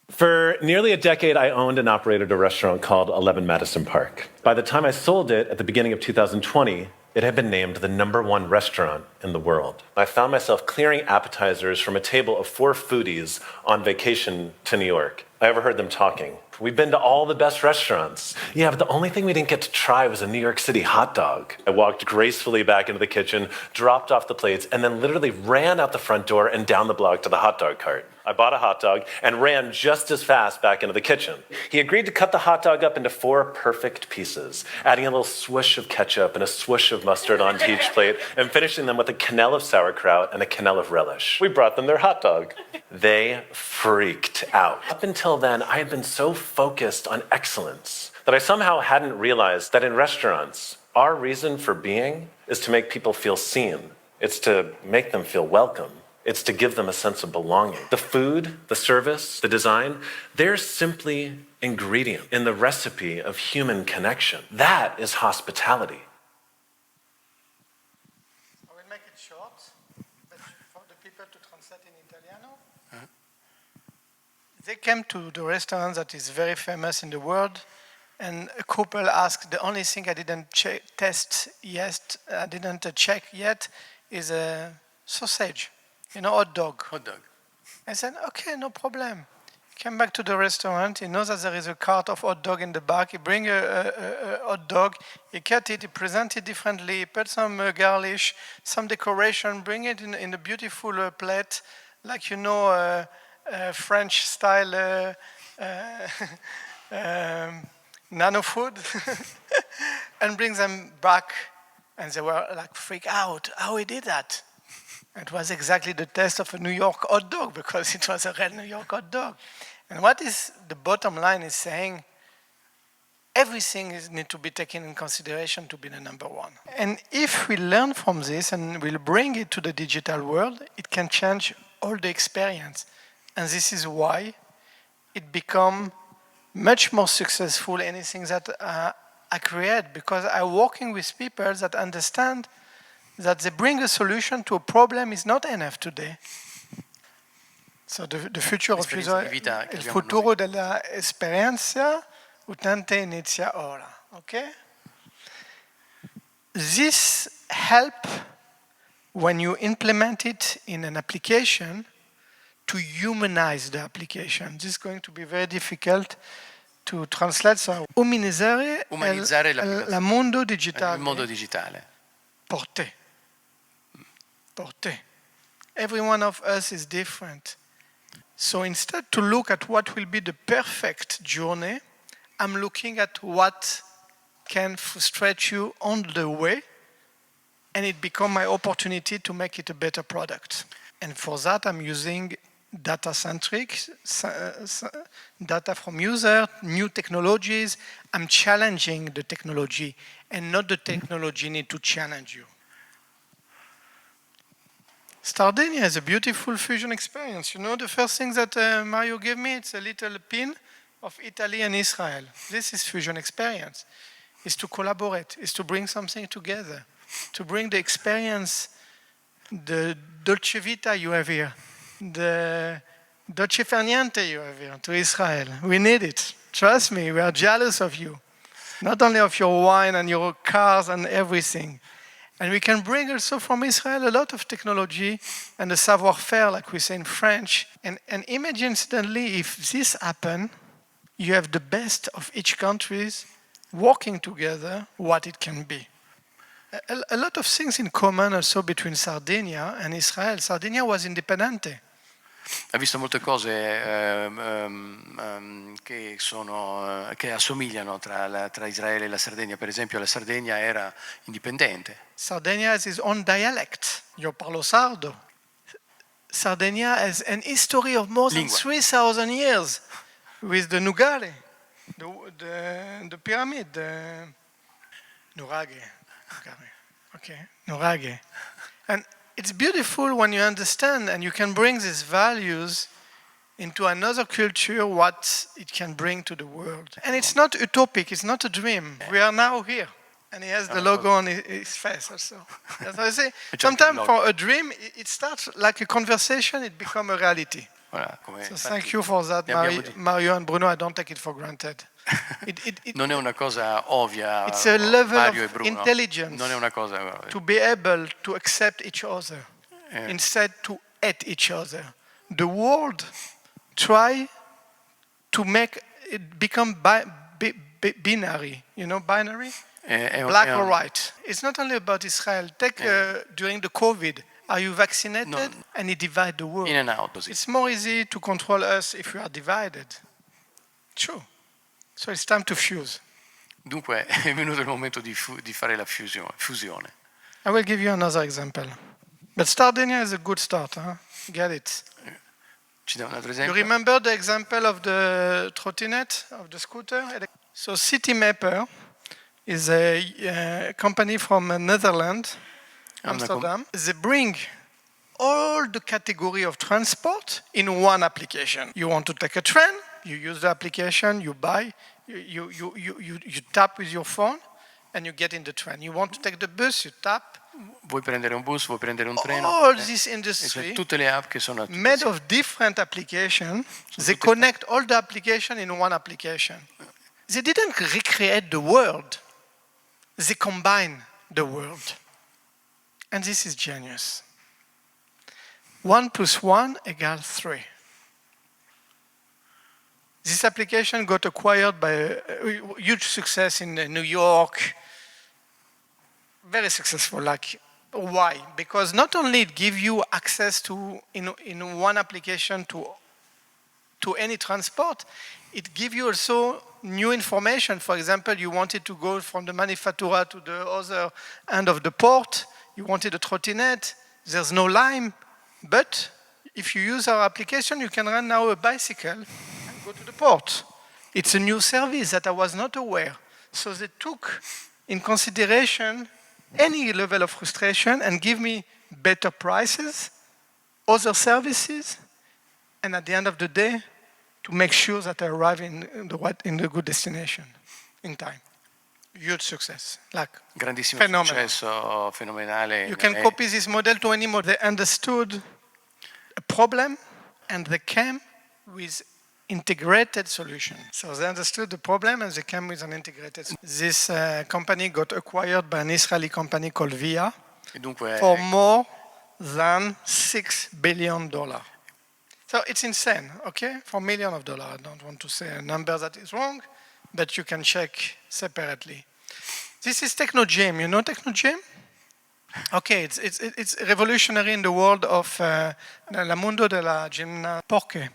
For nearly a decade, I owned and operated a restaurant called 11 Madison Park. By the time I sold it at the beginning of 2020, it had been named the #1 restaurant in the world. I found myself clearing appetizers from a table of 4 foodies on vacation to New York. I overheard them talking. We've been to all the best restaurants. Yeah, but the only thing we didn't get to try was a New York City hot dog. I walked gracefully back into the kitchen, dropped off the plates, and then literally ran out the front door and down the block to the hot dog cart. I bought a hot dog and ran just as fast back into the kitchen. He agreed to cut the hot dog up into 4 perfect pieces, adding a little swoosh of ketchup and a swoosh of mustard onto each plate, and finishing them with a quenelle of sauerkraut and a quenelle of relish. We brought them their hot dog. They freaked out. Up until then, I had been so focused on excellence that I somehow hadn't realized that in restaurants, our reason for being is to make people feel seen. It's to make them feel welcome. It's to give them a sense of belonging. The food, the service, the design, they're simply ingredients in the recipe of human connection. That is hospitality.
I will make it short, but for the people to translate in Italiano. They came to the restaurant that is very famous in the world, and a couple asked, the only thing I didn't test yet, I didn't check yet, is a sausage. Hot dog.
Hot dog.
I said, okay, no problem. Came back to the restaurant. He knows that there is a cart of hot dog in the back. He bring a hot dog. He cut it. He present it differently. He put some garnish, some decoration. Bring it in a beautiful plate, like French style nano food, and brings them back. And they were like freak out. How he did that? It was exactly the taste of a New York hot dog, because it was a real New York hot dog. And what is the bottom line is saying, everything needs to be taken in consideration to be the number one. And if we learn from this and we'll bring it to the digital world, it can change all the experience. And this is why it becomes much more successful, anything that I create, because I'm working with people that understand that they bring a solution to a problem is not enough today. So the future of user, il futuro dell'esperienza utente inizia ora. Okay? This help when you implement it in an application to humanize the application. This is going to be very difficult to translate. So, umanizzare il mondo digitale.
Il mondo digitale.
Porté. Every one of us is different. So instead to look at what will be the perfect journey, I'm looking at what can frustrate you on the way, and it becomes my opportunity to make it a better product. And for that, I'm using data-centric, data from user, new technologies. I'm challenging the technology, and not the technology need to challenge you. Sardegna is a beautiful fusion experience. The first thing that Mario gave me, it's a little pin of Italy and Israel. This is fusion experience. It's to collaborate, it's to bring something together, to bring the experience, the dolce vita you have here, the dolce far niente you have here to Israel. We need it. Trust me, we are jealous of you. Not only of your wine and your cars and everything. And we can bring also from Israel a lot of technology and the savoir-faire, like we say in French. And imagine suddenly if this happens, you have the best of each countries working together, what it can be. A lot of things in common also between Sardinia and Israel. Sardinia was independente.
Ha visto molte cose che assomigliano tra Israele e la Sardegna. Per esempio, la Sardegna era indipendente.
Sardinia has its own dialect. Io parlo sardo. Sardinia has an history of more than 3,000 years with the Nugare, the pyramid, the Nuraghe. Okay, Nuraghe. And it's beautiful when you understand and you can bring these values into another culture, what it can bring to the world. And it's not utopic, it's not a dream. We are now here. And he has the logo on his face also. As I say, sometimes for a dream, it starts like a conversation, it becomes a reality. So thank you for that, Mario and Bruno. I don't take it for granted.
Non è una cosa ovvia,
it's a level
Mario e
of
Bruno.
intelligence
Non è una cosa
to be able to accept each other instead to hate each other. The world try to make it become binary, binary? Black or white. It's not only about Israel. Take during the COVID, are you vaccinated?
No.
And it divide the world.
In and out.
It's more easy to control us if we are divided. True. So it's time to fuse.
Dunque è venuto il momento di fare la fusione.
I will give you another example. But Sardinia is a good start. Huh? Get it.
Ci dà un altro esempio?
You remember the example of the trottinette, of the scooter? So CityMapper is a company from Netherlands, Amsterdam. They bring all the category of transport in one application. You want to take a train, you use the application, you buy, you tap with your phone, and you get in the train. You want to take the bus, you tap.
Vuoi prendere un bus, vuoi prendere un treno.
All this industry,
tutte le app che sono
made of different applications, they connect all the application in one application. They didn't recreate the world. They combine the world. And this is genius. 1 + 1 = 3. This application got acquired by a huge success in New York. Very successful. Like, why? Because not only it gives you access to in one application to any transport, it gives you also new information. For example, you wanted to go from the Manifattura to the other end of the port. You wanted a trottinette. There's no line, but if you use our application, you can rent now a bicycle and go to the port. It's a new service that I was not aware. So they took in consideration any level of frustration and give me better prices, other services, and at the end of the day, to make sure that I arrive in the good destination in time. Huge success, like
Grandissimo
phenomenal.
successo, fenomenale.
You can copy this model to any model. They understood a problem and they came with integrated solution. So they understood the problem and they came with an integrated solution. This company got acquired by an Israeli company called Via for more than $6 billion. So it's insane, okay? For millions of dollars. I don't want to say a number that is wrong, but you can check separately. This is TechnoGym. You know TechnoGym? Okay, it's revolutionary in the world of nel mondo della gymnastica. Perché?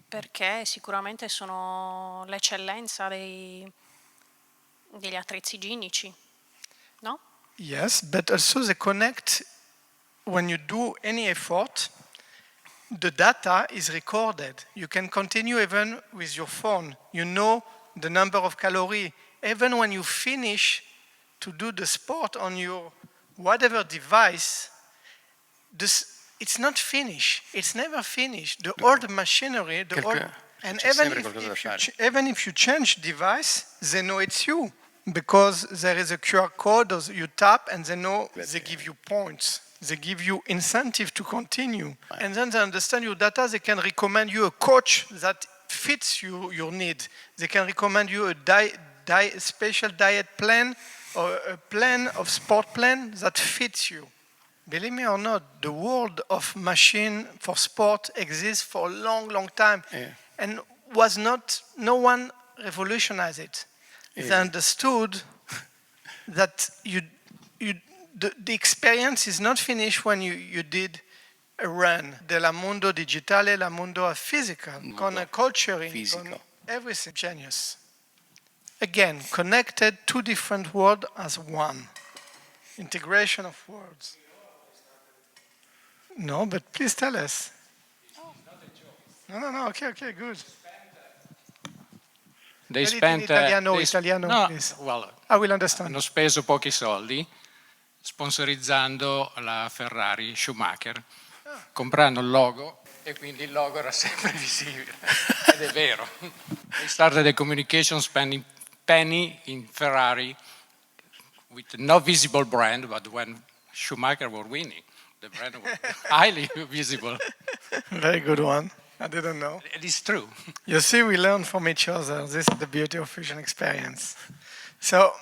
Perché sicuramente sono l'eccellenza degli attrezzi ginnici, no?
Yes, but also they connect, when you do any effort, the data is recorded. You can continue even with your phone. You know the number of calories. Even when you finish to do the sport on your whatever device, it's not finished. It's never finished. The old machinery, and even if you change device, they know it's you because there is a QR code you tap and they know they give you points. They give you incentive to continue. And then they understand your data. They can recommend you a coach that fits your need. They can recommend you a special diet plan or a plan of sport plan that fits you. Believe me or not, the world of machine for sport exists for a long, long time, and no one revolutionized it. They understood that the experience is not finished when you did a run. Della mondo digitale, la mondo physical, con culture, con everything. Genius. Again, connected two different worlds as one. Integration of words. No, but please tell us. No, okay, good.
They spent
Italiano,
no,
please.
well,
I will understand.
Hanno speso pochi soldi sponsorizzando la Ferrari Schumacher, comprando il logo e quindi il logo era sempre visibile. Ed è vero. They started the communication spending penny in Ferrari with no visible brand, but when Schumacher was winning, the brand was highly visible.
Very good one. I didn't know.
It is true.
You see, we learn from each other. This is the beauty of Fusion Experience. So,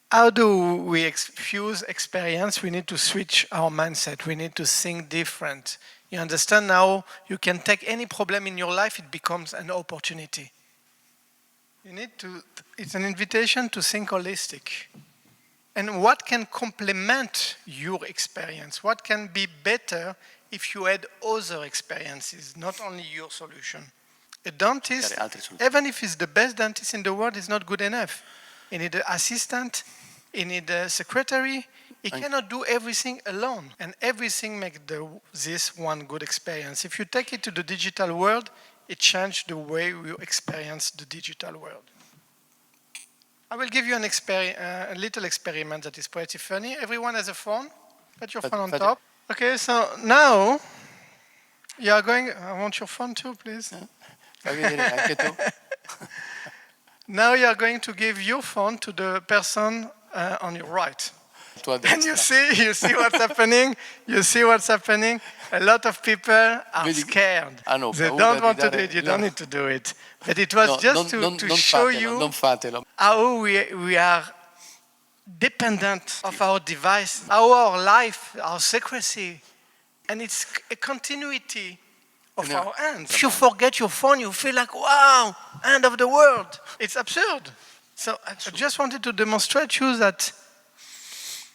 how do we fuse experience? We need to switch our mindset. We need to think different. You understand now, you can take any problem in your life, it becomes an opportunity. It's an invitation to think holistic. And what can complement your experience? What can be better if you had other experiences, not only your solution? A dentist, even if he's the best dentist in the world, is not good enough. You need an assistant, you need a secretary. He cannot do everything alone. And everything makes this one good experience. If you take it to the digital world, it changes the way we experience the digital world. I will give you a little experiment that is pretty funny. Everyone has a phone. Put your phone on top. Okay, so now you are going. I want your phone too, please. Now you are going to give your phone to the person on your right. And you see what's happening. You see what's happening. A lot of people are scared. They don't want to do it. You don't need to do it. But it was just to show you how we are dependent of our device, our life, our secrecy. And it's a continuity of our hands. If you forget your phone, you feel like, wow, end of the world. It's absurd. So I just wanted to demonstrate you that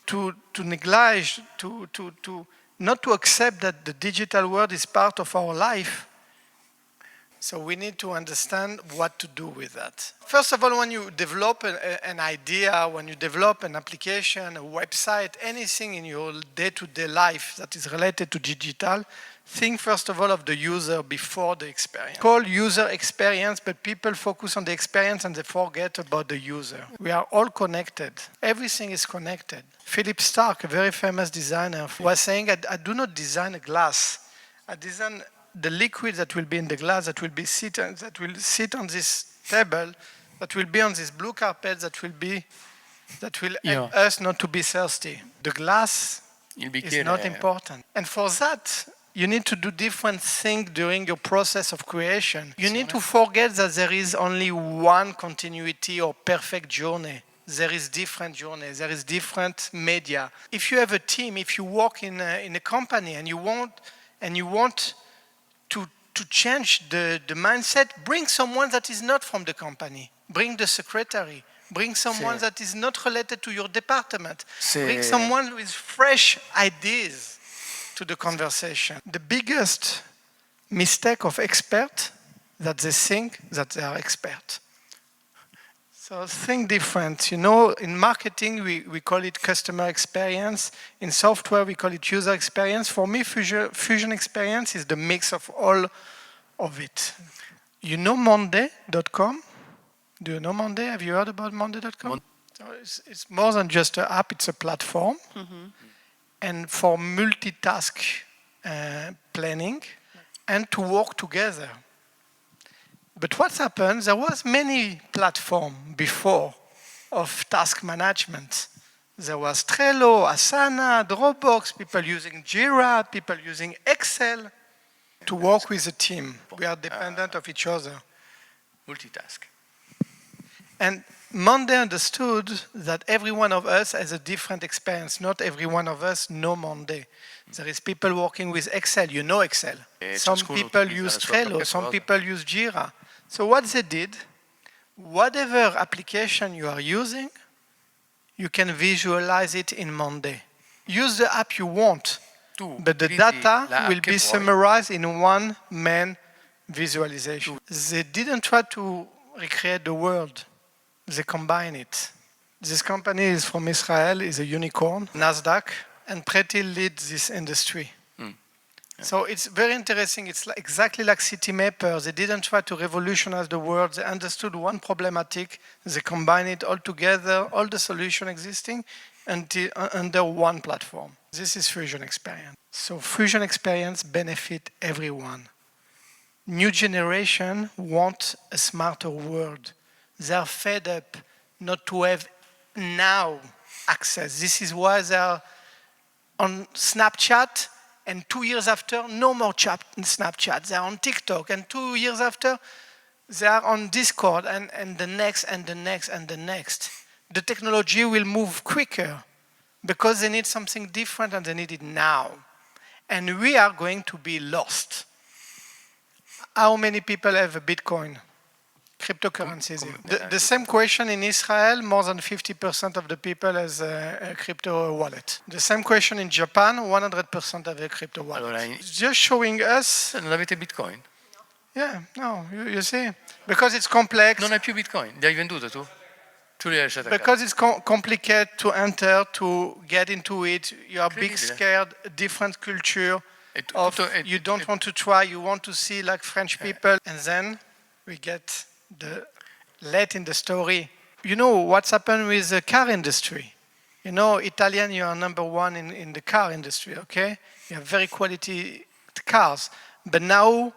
to neglect, to not to accept that the digital world is part of our life. So we need to understand what to do with that. First of all, when you develop an idea, when you develop an application, a website, anything in your day-to-day life that is related to digital, think first of all of the user before the experience. Call user experience, but people focus on the experience and they forget about the user. We are all connected. Everything is connected. Philip Stark, a very famous designer, was saying, I do not design a glass. I design the liquid that will be in the glass, that will sit on this table, that will be on this blue carpet, that will help us not to be thirsty. The glass is not important. And for that, you need to do different things during your process of creation. You need to forget that there is only one continuity or perfect journey. There is different journeys, there is different media. If you have a team, if you work in a company and you want to change the mindset, bring someone that is not from the company. Bring the secretary. Bring someone that is not related to your department. Bring someone with fresh ideas to the conversation. The biggest mistake of experts that they think that they are experts. So think different. You know, in marketing, we call it customer experience. In software, we call it user experience. For me, Fusion experience is the mix of all of it. You know Monday.com? Do you know Monday? Have you heard about Monday.com? So it's more than just an app, it's a platform. Mm-hmm. And for multitask planning and to work together. But what happened, there was many platforms before of task management. There was Trello, Asana, Dropbox, people using Jira, people using Excel to work with a team. We are dependent of each other.
Multitask.
And Monday understood that every one of us has a different experience. Not every one of us know Monday. There is people working with Excel. You know Excel. Some people use Trello. Some people use Jira. So what they did, whatever application you are using, you can visualize it in Monday. Use the app you want, but the data will be summarized in one main visualization. They didn't try to recreate the world. They combine it. This company is from Israel, is a unicorn, NASDAQ, and pretty leads this industry. So it's very interesting. It's exactly like CityMapper. They didn't try to revolutionize the world. They understood one problematic. They combine it all together, all the solution existing, under one platform. This is Fusion Experience. So Fusion Experience benefit everyone. New generation want a smarter world. They are fed up not to have now access. This is why they are on Snapchat, and 2 years after, no more Snapchat. They are on TikTok, and 2 years after, they are on Discord, and the next, and the next, and the next. The technology will move quicker because they need something different, and they need it now. And we are going to be lost. How many people have a Bitcoin? Cryptocurrencies. The same question in Israel, more than 50% of the people has a crypto wallet. The same question in Japan, 100% have a crypto wallet. Allora, just showing us...
Non avete Bitcoin?
Yeah, no, you see. Because it's complex.
Non hai più Bitcoin? Li hai venduto tu? Tu li hai lasciati a casa?
Because it's complicated to enter, to get into it. You are big scared, different culture. You don't want to try, you want to see like French people. And then we get... late in the story. You know what's happened with the car industry. You know, Italian, you are number one in the car industry, okay? You have very quality cars. But now,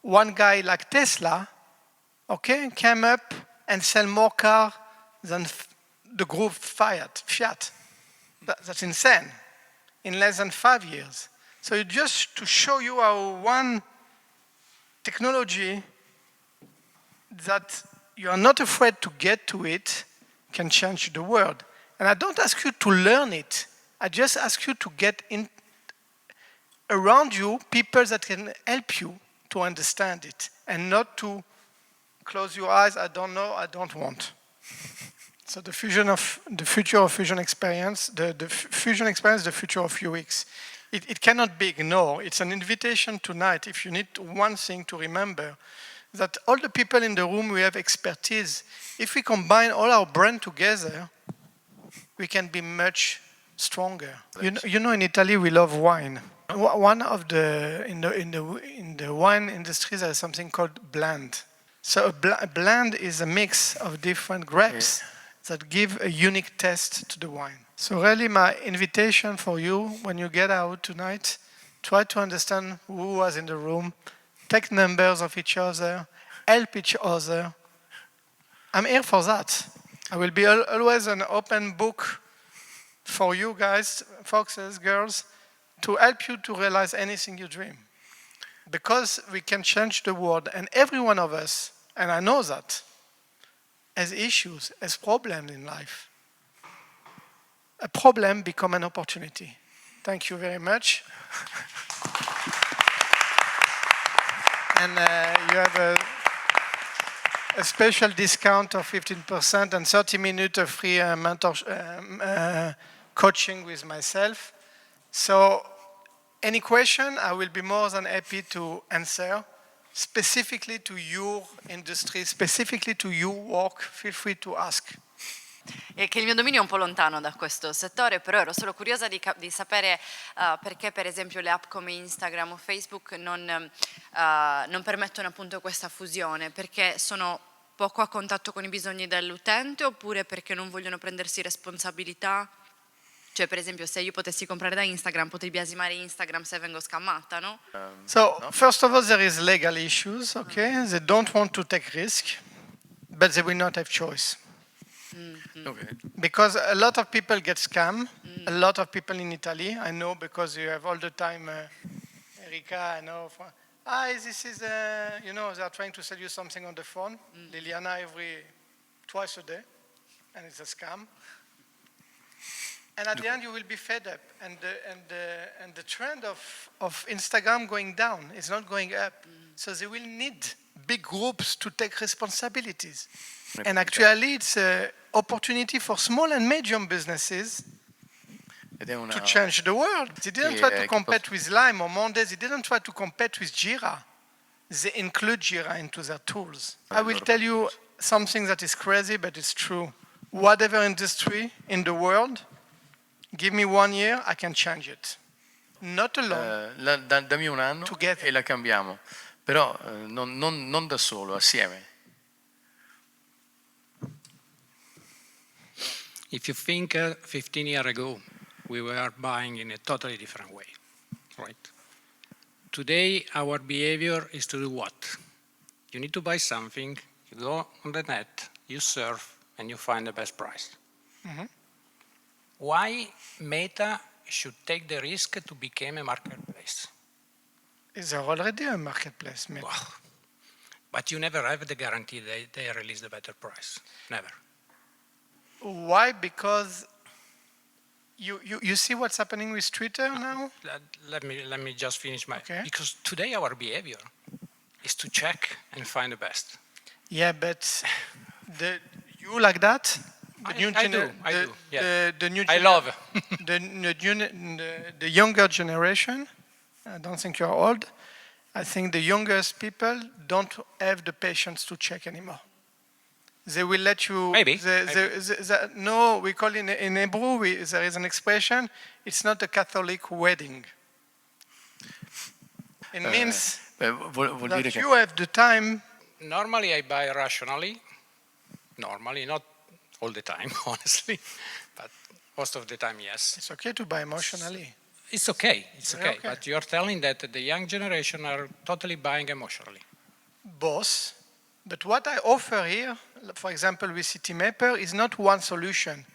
one guy like Tesla, okay, came up and sell more cars than the group Fiat. That's insane. In less than 5 years. So just to show you how one technology that you are not afraid to get to it can change the world. And I don't ask you to learn it. I just ask you to get around you people that can help you to understand it and not to close your eyes, I don't know, I don't want. So the future of fusion experience, the fusion experience, the future of UX. It cannot be ignored. It's an invitation tonight, if you need one thing to remember, that all the people in the room, we have expertise. If we combine all our brain together, we can be much stronger. You know, in Italy, we love wine. One of in the wine industry, there is something called blend. So a blend is a mix of different grapes that give a unique taste to the wine. So really my invitation for you, when you get out tonight, try to understand who was in the room, take numbers of each other, help each other. I'm here for that. I will be always an open book for you guys, foxes, girls, to help you to realize anything you dream. Because we can change the world, and every one of us, and I know that, has issues, has problems in life. A problem becomes an opportunity. Thank you very much. And you have a special discount of 15% and 30 minutes of free mentor coaching with myself. So any question, I will be more than happy to answer. Specifically to your industry, specifically to your work, feel free to ask.
E che il mio dominio è un po' lontano da questo settore, però ero solo curiosa di sapere perché per esempio le app come Instagram o Facebook non permettono appunto questa fusione, perché sono poco a contatto con i bisogni dell'utente oppure perché non vogliono prendersi responsabilità? Cioè, per esempio, se io potessi comprare da Instagram, potrei biasimare Instagram se vengo scammata, no?
First of all, there is legal issues, okay? They don't want to take risk, but they will not have choice. Okay. Because a lot of people get scammed, a lot of people in Italy, I know because you have all the time, Erika, I know, this is, you know, they are trying to sell you something on the phone, Liliana twice a day, and it's a scam. And at the end, you will be fed up, and the trend of Instagram going down is not going up. So they will need big groups to take responsibilities. And actually, it's an opportunity for small and medium businesses to change the world. They didn't try to compete with Lime or Mondays. They didn't try to compete with Jira. They include Jira into their tools. I will tell you something that is crazy, but it's true. Whatever industry in the world, give me 1 year, I can change it. Not alone.
Dammi un anno e la cambiamo, però non da solo, assieme.
If you think 15 years ago, we were buying in a totally different way, right? Today, our behavior is to do what? You need to buy something, you go on the net, you surf, and you find the best price. Mm-hmm. Why Meta should take the risk to become a marketplace?
Is there already a marketplace, Meta?
Well, but you never have the guarantee they release the better price. Never.
Why? Because you see what's happening with Twitter now?
Let me just finish my... Okay. Because today our behavior is to check and find the best.
Yeah, but you like that?
I do. Yeah. I love
the younger generation. I don't think you're old. I think the youngest people don't have the patience to check anymore. They will let you.
Maybe.
No, we call it in Hebrew. There is an expression. It's not a Catholic wedding. It means that you have the time.
Normally, I buy rationally. Normally, not all the time, honestly, but most of the time, yes.
It's okay to buy emotionally.
It's okay, but you're telling that the young generation are totally buying emotionally.
Both, but what I offer here, for example, with CityMapper, is not one solution.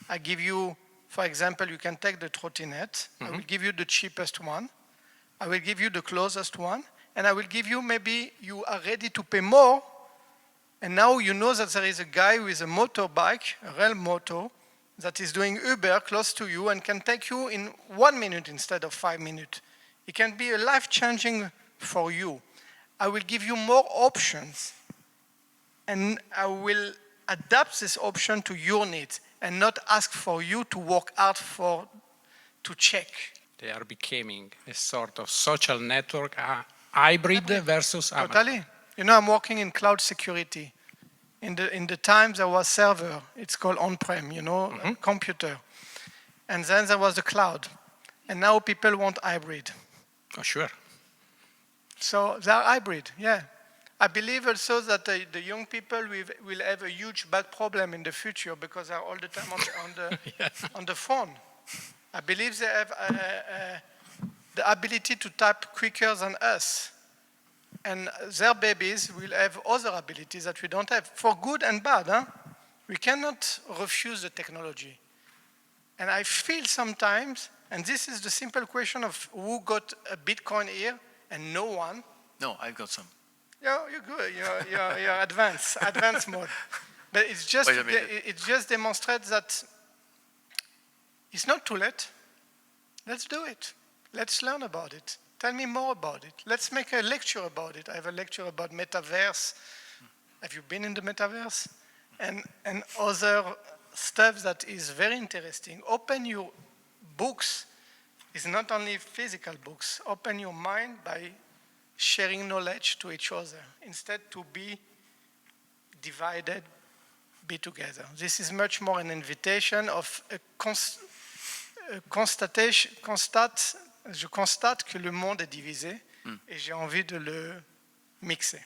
I give you, for example, you can take the trottinette, I will give you the cheapest one, I will give you the closest one, and I will give you maybe you are ready to pay more. And now you know that there is a guy with a motorbike, a rail moto, that is doing Uber close to you and can take you in 1 minute instead of 5 minutes. It can be a life-changing for you. I will give you more options, and I will adapt this option to your needs and not ask for you to work hard to check.
They are becoming a sort of social network, hybrid versus
Totally. You know, I'm working in cloud security. In the times there was server, it's called on-prem, computer. And then there was the cloud. And now people want hybrid.
Oh, sure.
So they are hybrid, yeah. I believe also that the young people will have a huge bad problem in the future because they're all the time on the phone. I believe they have the ability to type quicker than us. And their babies will have other abilities that we don't have, for good and bad. Huh? We cannot refuse the technology. And I feel sometimes, and this is the simple question of who got a Bitcoin here and no one.
No, I've got some.
You're good. You're advanced mode. But it just demonstrates that it's not too late. Let's do it. Let's learn about it. Tell me more about it. Let's make a lecture about it. I have a lecture about metaverse. Have you been in the metaverse? And other stuff that is very interesting. Open your books. It's not only physical books. Open your mind by sharing knowledge to each other. Instead to be divided, be together. This is much more an invitation of a je constate que le monde est divisé et j'ai envie de le mixer.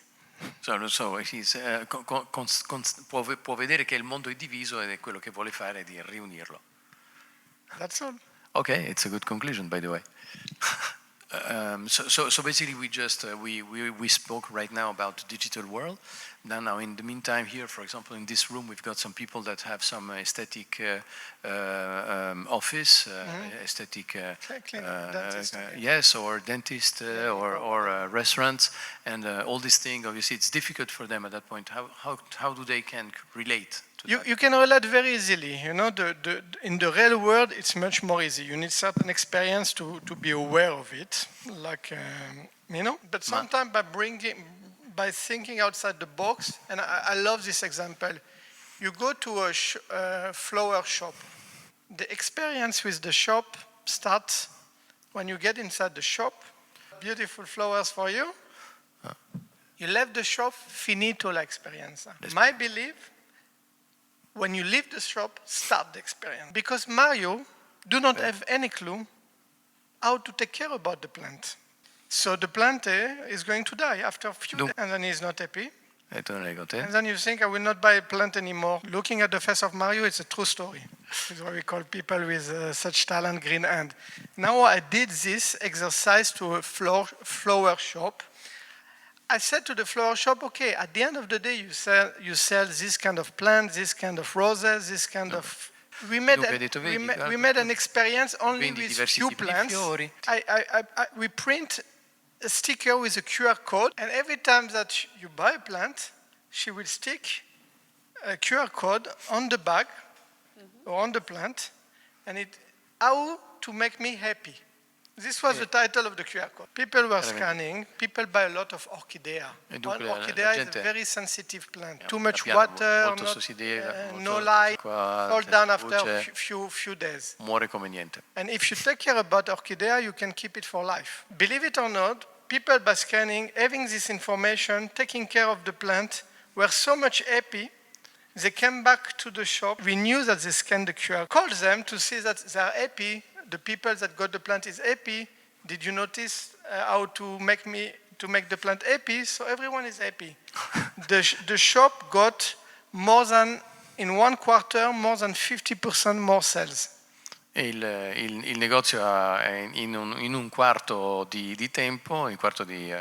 Può vedere che il mondo è diviso ed è quello che vuole fare di riunirlo.
That's all.
Okay, it's a good conclusion, by the way. So basically, we spoke right now about the digital world. Now, in the meantime, here, for example, in this room, we've got some people that have some aesthetic office, aesthetic, yes, or dentist or restaurants, and all these things. Obviously, it's difficult for them at that point. How do they can relate?
You can relate very easily. You know, in the real world, it's much more easy. You need certain experience to be aware of it, like But sometimes by thinking outside the box, and I love this example. You go to a flower shop. The experience with the shop starts when you get inside the shop. Beautiful flowers for you. You left the shop, finito l'esperienza. My belief. When you leave the shop, start the experience. Because Mario do not have any clue how to take care about the plant. So the plant is going to die after a few days, and then he's not happy. And then you think, I will not buy a plant anymore. Looking at the face of Mario, it's a true story. It's what we call people with such talent, green hand. Now I did this exercise to a flower shop. I said to the flower shop, okay, at the end of the day, you sell this kind of plant, this kind of roses, this kind of... We made an experience only with few plants. We print a sticker with a QR code, and every time that you buy a plant, she will stick a QR code on the bag or on the plant, and how to make me happy. This was the title of the QR code. People were scanning. People buy a lot of orchidea. Orchidea is a very sensitive plant. Too much water, no light, fall down after a few days.
Muore come niente.
And if you take care about orchidea, you can keep it for life. Believe it or not, people by scanning, having this information, taking care of the plant, were so much happy. They came back to the shop. We knew that they scanned the QR. Called them to see that they are happy. The people that got the plant is happy. Did you notice how to make the plant happy? So everyone is happy. The shop got in 1 quarter, more than 50% more sales.
Il negozio in un quarto di tempo, in un quarto di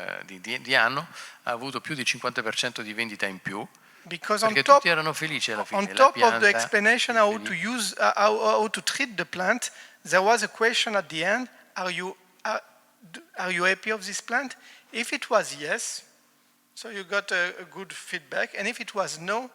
anno, ha avuto più di 50% di vendita in più. Perché tutti erano felici alla fine.
On top of the explanation how to treat the plant, there was a question at the end: Are you happy of this plant? If it was yes, so you got a good feedback, and if it was no,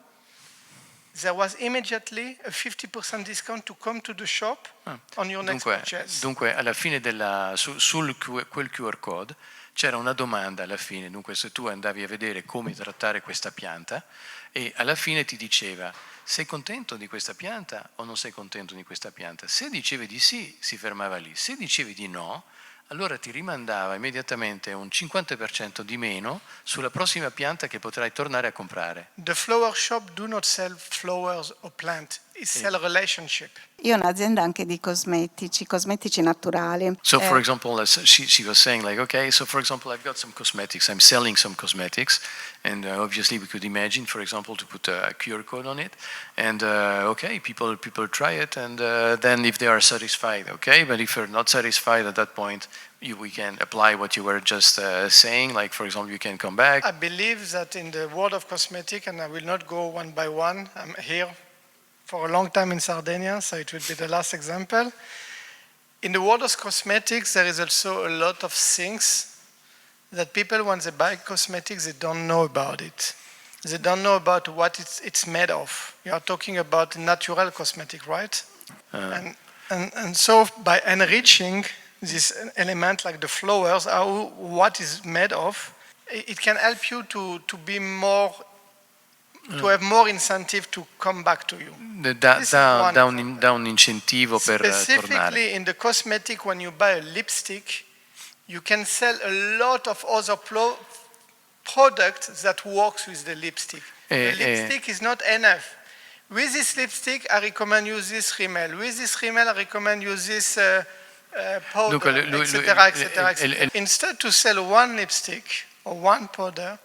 there was immediately a 50% discount to come to the shop on your next purchase.
Dunque alla fine quel QR code c'era una domanda alla fine, dunque se tu andavi a vedere come trattare questa pianta e alla fine ti diceva sei contento di questa pianta o non sei contento di questa pianta? Se dicevi di sì, si fermava lì, se dicevi di no, allora ti rimandava immediatamente un 50% di meno sulla prossima pianta che potrai tornare a comprare.
The flower shop do not sell flowers or plant, it sell relationship.
Io ho un'azienda anche di cosmetici naturali.
So for example, she was saying like, okay, so for example, I've got some cosmetics, I'm selling some cosmetics, and obviously we could imagine, for example, to put a QR code on it, and okay, people try it, and then if they are satisfied, okay, but if they're not satisfied at that point, we can apply what you were just saying, like for example, you can come back.
I believe that in the world of cosmetic, and I will not go one by one, I'm here for a long time in Sardinia, so it will be the last example. In the world of cosmetics, there is also a lot of things that people, when they buy cosmetics, they don't know about it. They don't know about what it's made of. You are talking about natural cosmetic, right? And so by enriching this element like the flowers, what is made of, it can help you to be more, to have more incentive to come back to you.
Da un incentivo per tornare.
Specifically in the cosmetic, when you buy a lipstick, you can sell a lot of other products that works with the lipstick. The lipstick is not enough. With this lipstick, I recommend you this rímel. With this rímel, I recommend you this powder, etc. Instead to sell one lipstick or one powder,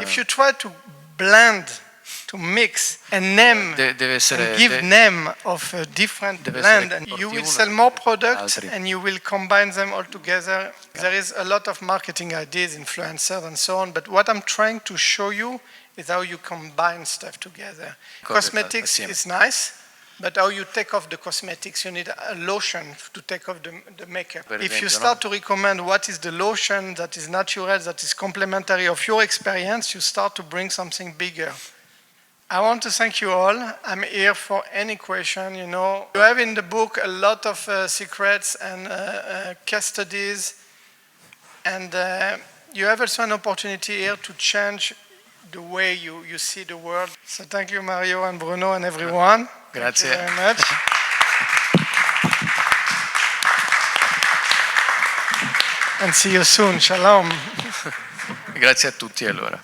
if you try to blend, to mix and name, and give name of a different blend, and you will sell more products and you will combine them all together. There is a lot of marketing ideas, influencers and so on, but what I'm trying to show you is how you combine stuff together. Cosmetics is nice, but how you take off the cosmetics, you need a lotion to take off the makeup. If you start to recommend what is the lotion that is natural, that is complementary of your experience, you start to bring something bigger. I want to thank you all. I'm here for any question, you know. You have in the book a lot of secrets and case studies, and you have also an opportunity here to change the way you see the world. So thank you, Mario and Bruno and everyone.
Grazie.
Thank you very much. And see you soon. Shalom.
Grazie a tutti allora.